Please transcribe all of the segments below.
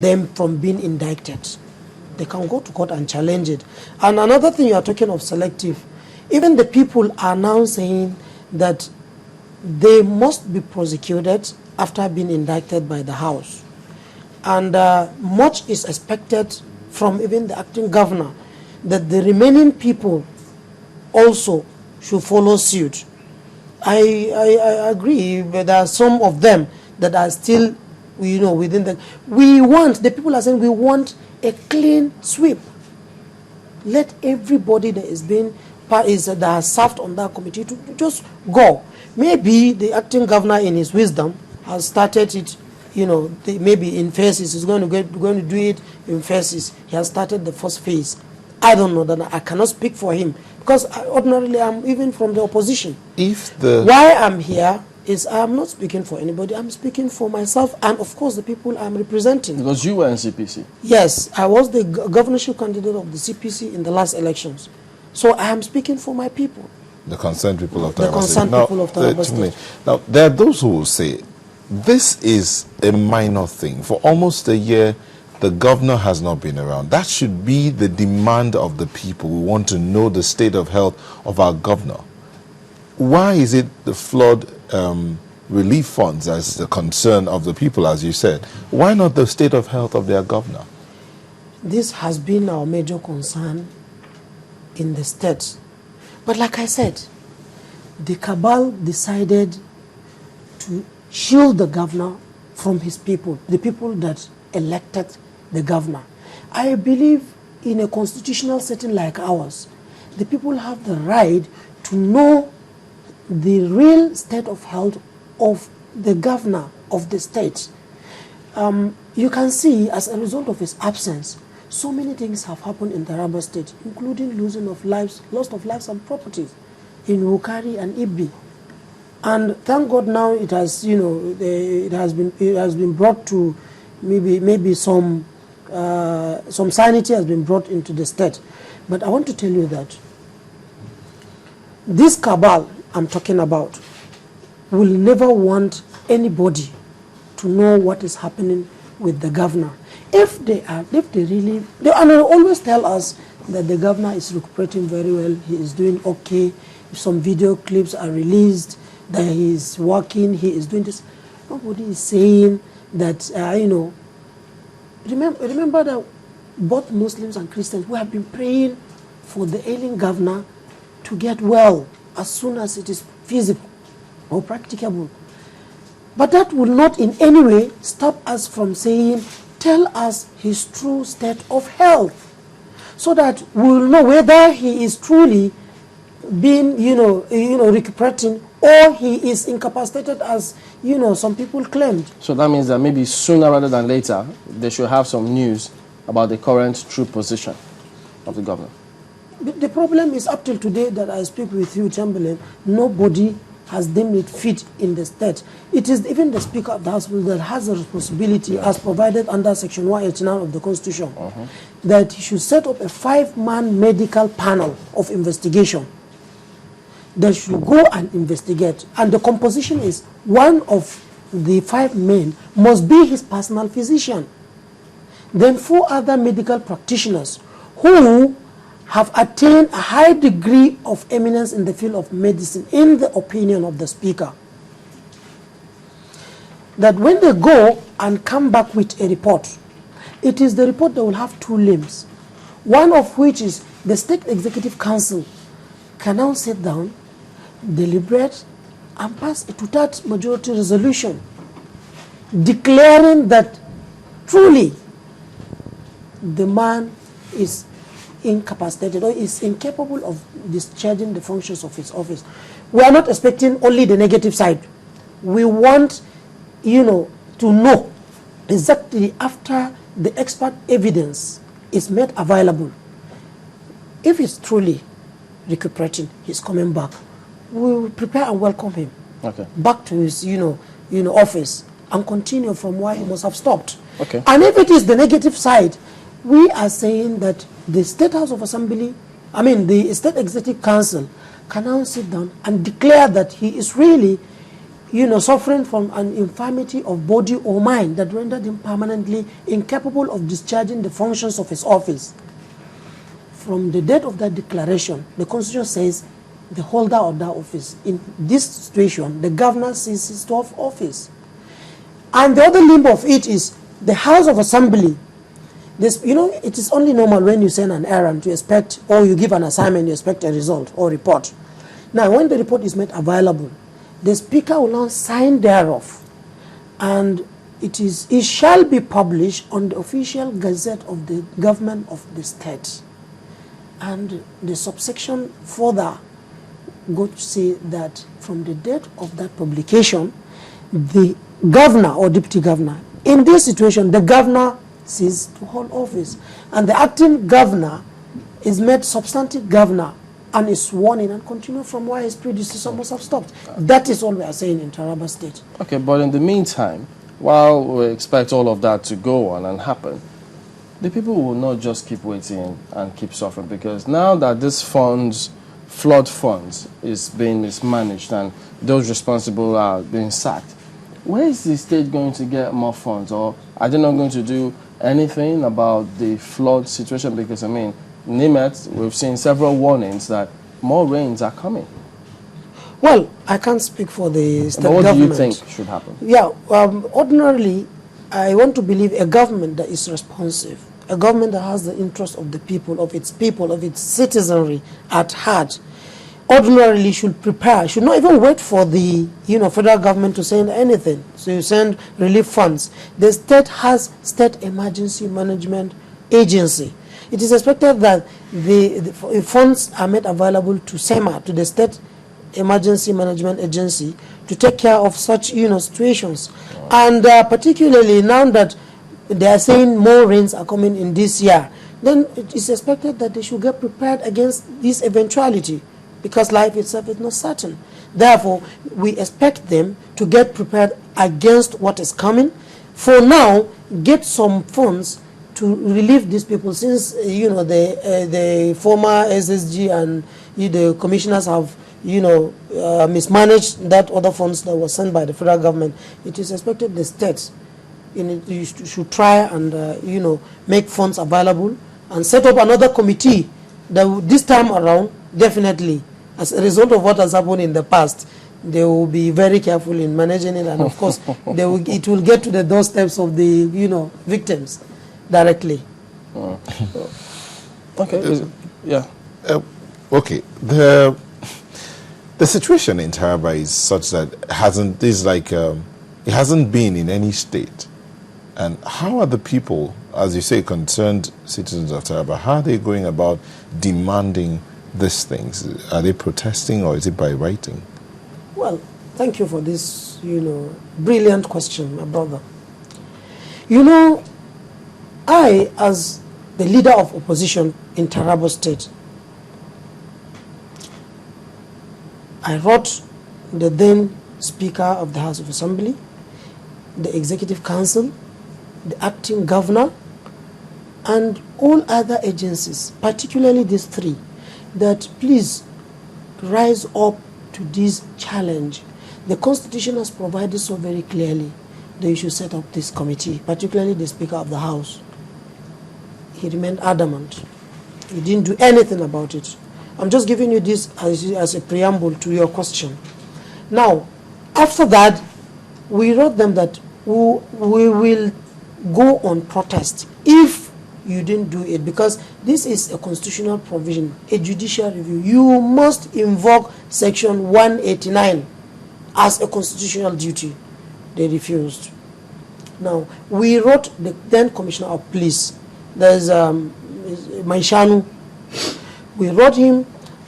them from being indicted. They can go to court and challenge it. And another thing, you are talking of selective. Even the people are now saying that they must be prosecuted after being indicted by the House. And much is expected from even the acting governor that the remaining people also should follow suit. I agree, but there are some of them that are still, within the... the people are saying we want a clean sweep. Let everybody that that has served on that committee to just go. Maybe the acting governor in his wisdom has started it, maybe in phases. He's going to do it in phases. He has started the first phase. I don't know, that I cannot speak for him, because ordinarily I'm even from the opposition. Why I'm here is I'm not speaking for anybody. I'm speaking for myself and, of course, the people I'm representing. Because you were in CPC. Yes, I was the governorship candidate of the CPC in the last elections. So I am speaking for my people. The concerned people of Taraba. The concerned people of Taraba State. Now, there are those who will say, this is a minor thing. For almost a year, the governor has not been around. That should be the demand of the people. We want to know the state of health of our governor. Why is it the flood relief funds as the concern of the people, as you said? Why not the state of health of their governor? This has been our major concern in the state. But like I said, the cabal decided to shield the governor from his people, the people that elected the governor. I believe in a constitutional setting like ours, the people have the right to know the real state of health of the governor of the state. You can see, as a result of his absence, so many things have happened in Taraba State, including loss of lives and properties in Wukari and Ibi. And thank God now it has, it has been brought to maybe some sanity has been brought into the state. But I want to tell you that this cabal I'm talking about will never want anybody to know what is happening with the governor. If they always tell us that the governor is recuperating very well, he is doing okay. If some video clips are released, that he is working, he is doing this. Nobody is saying that, remember that both Muslims and Christians, we have been praying for the ailing governor to get well as soon as it is feasible or practicable. But that will not in any way stop us from saying, tell us his true state of health, so that we will know whether he is truly being, recuperating, or he is incapacitated as, some people claimed. So that means that maybe sooner rather than later, they should have some news about the current true position of the governor. The problem is, up till today that I speak with you, Chamberlain, nobody has deemed it fit in the state. It is even the Speaker of the House that has a responsibility, as provided under Section 189 of the Constitution, that he should set up a 5-man medical panel of investigation that should go and investigate. And the composition is, one of the 5 men must be his personal physician. Then 4 other medical practitioners who have attained a high degree of eminence in the field of medicine, in the opinion of the Speaker. That when they go and come back with a report, it is the report that will have 2 limbs. One of which is the State Executive Council can now sit down, deliberate, and pass a 2/3 majority resolution declaring that truly the man is incapacitated or is incapable of discharging the functions of his office. We are not expecting only the negative side. We want, to know exactly after the expert evidence is made available. If it's truly recuperating, he's coming back, we will prepare and welcome him back to his, office and continue from where he must have stopped. And if it is the negative side, we are saying that the State House of Assembly, the State Executive Council can now sit down and declare that he is really suffering from an infirmity of body or mind that rendered him permanently incapable of discharging the functions of his office. From the date of that declaration, the Constitution says the holder of that office. In this situation, the governor ceases to have office. And the other limb of it is the House of Assembly. This, it is only normal when you send an errand to expect, or you give an assignment, you expect a result or report. Now, when the report is made available, the Speaker will now sign thereof, and it shall be published on the official gazette of the government of the state. And the subsection further go to say that from the date of that publication, the governor or deputy governor, in this situation, the governor ceases to hold office, and the acting governor is made substantive governor and is sworn in and continue from where his predecessor must have stopped. That is all we are saying in Taraba State. Okay, but in the meantime, while we expect all of that to go on and happen, the people will not just keep waiting and keep suffering, because now that this flood funds, is being mismanaged and those responsible are being sacked, where is the state going to get more funds? Or are they not going to do anything about the flood situation? Because, Nimet, we've seen several warnings that more rains are coming. Well, I can't speak for the state government. What do you think should happen? Yeah, ordinarily, I want to believe a government that is responsive, a government that has the interest of the people, of its citizenry at heart, ordinarily should prepare, should not even wait for the federal government to send anything. So you send relief funds. The state has State Emergency Management Agency. It is expected that the funds are made available to SEMA, to the State Emergency Management Agency, to take care of such situations. And particularly now that they are saying more rains are coming in this year, then it is expected that they should get prepared against this eventuality, because life itself is not certain. Therefore, we expect them to get prepared against what is coming. For now, get some funds to relieve these people, since the former SSG and the commissioners have mismanaged that other funds that were sent by the federal government. It is expected the states should try and make funds available and set up another committee that this time around, definitely, as a result of what has happened in the past, they will be very careful in managing it, and of course it will get to the doorsteps of the victims directly. Okay. Yeah. Okay. The situation in Taraba is such that it hasn't been in any state. And how are the people, as you say, concerned citizens of Taraba, how are they going about demanding these things? Are they protesting, or is it by writing? Well, thank you for this, brilliant question, my brother. I, as the leader of opposition in Taraba State, I wrote the then Speaker of the House of Assembly, the Executive Council, the acting governor, and all other agencies, particularly these three, that please rise up to this challenge. The Constitution has provided so very clearly that you should set up this committee, particularly the Speaker of the House. He remained adamant. He didn't do anything about it. I'm just giving you this as a preamble to your question. Now, after that, we wrote them that we will go on protest if you didn't do it, because this is a constitutional provision, a judicial review. You must invoke Section 189 as a constitutional duty. They refused. Now, we wrote the then Commissioner of Police, there's Maishanu. We wrote him,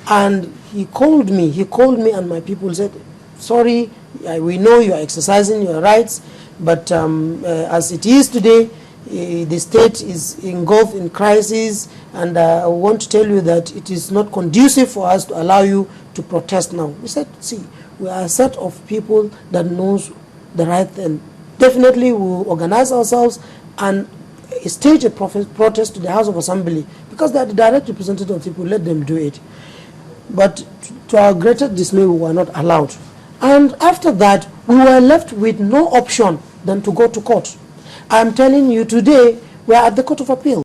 and he called me and my people said, sorry, we know you are exercising your rights, but as it is today, the state is engulfed in crisis, and I want to tell you that it is not conducive for us to allow you to protest now. We said, see, we are a set of people that knows the right thing. Definitely we will organize ourselves and stage a protest to the House of Assembly, because they are the direct representative of people. Let them do it. But to our greater dismay, we were not allowed. And after that, we were left with no option than to go to court. I'm telling you today, we are at the Court of Appeal.